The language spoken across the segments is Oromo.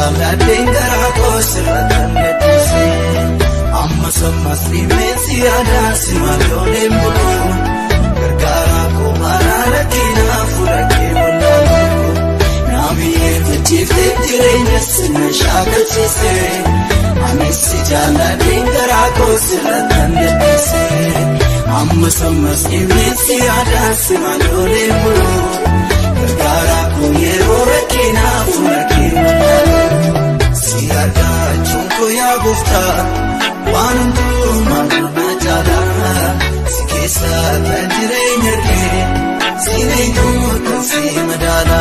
jaaladheen garaa koo sirratti gadhiise. Amma sammas dhimmeessi yaadaan si malooleen buluu. Gargaaraa koo maraara keenaaf fudhakee wallaaluu. Naamiyee fichiiftee jireenya sinna shaakalchiise. Anis si jaaladheen garaa koo sirratti gadhiise. Amma sammas dhimmeessi yaadaan si malooleen buluu. Gargaaraa koo yeroo rakkinaa fudhakee wallaaluu. Si argachuun koo yaa Gooftaa waan hundumaa na jaalaa. Si keessa kan jireenya kee siin eenyuu kan si madaala.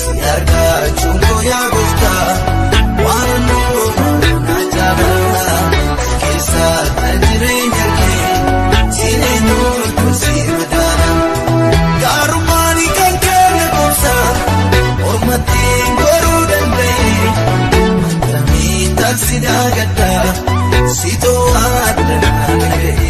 Si argachuun koo yaa Gooftaa waan hundumaa na jaalaa. Si keessa kan jireenya kee siin eenyuu kan si madaala. Gaarummaani kan kenne gooftaa ormattiin goruu danda'e. Mantamii taksi daagaddaa si to'adda naaga'e.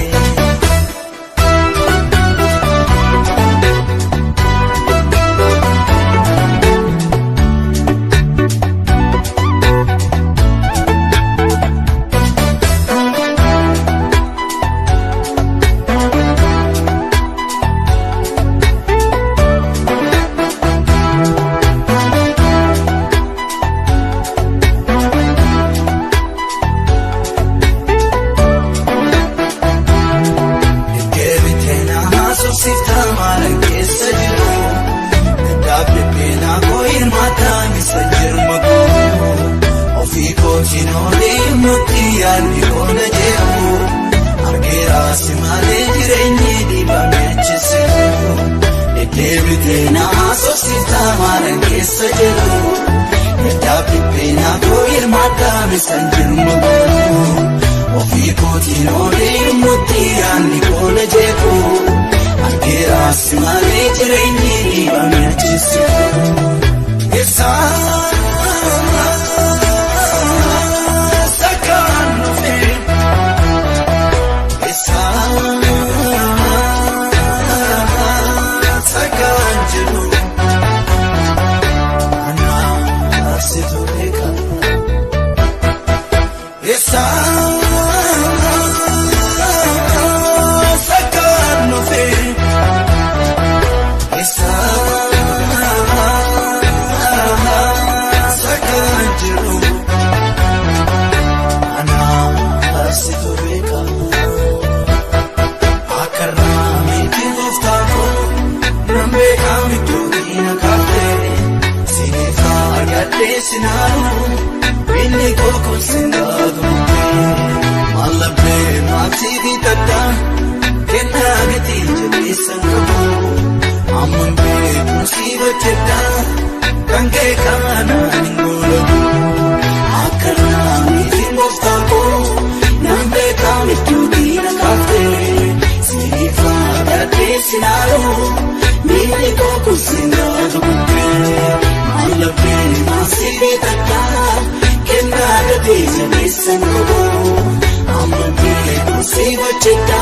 Check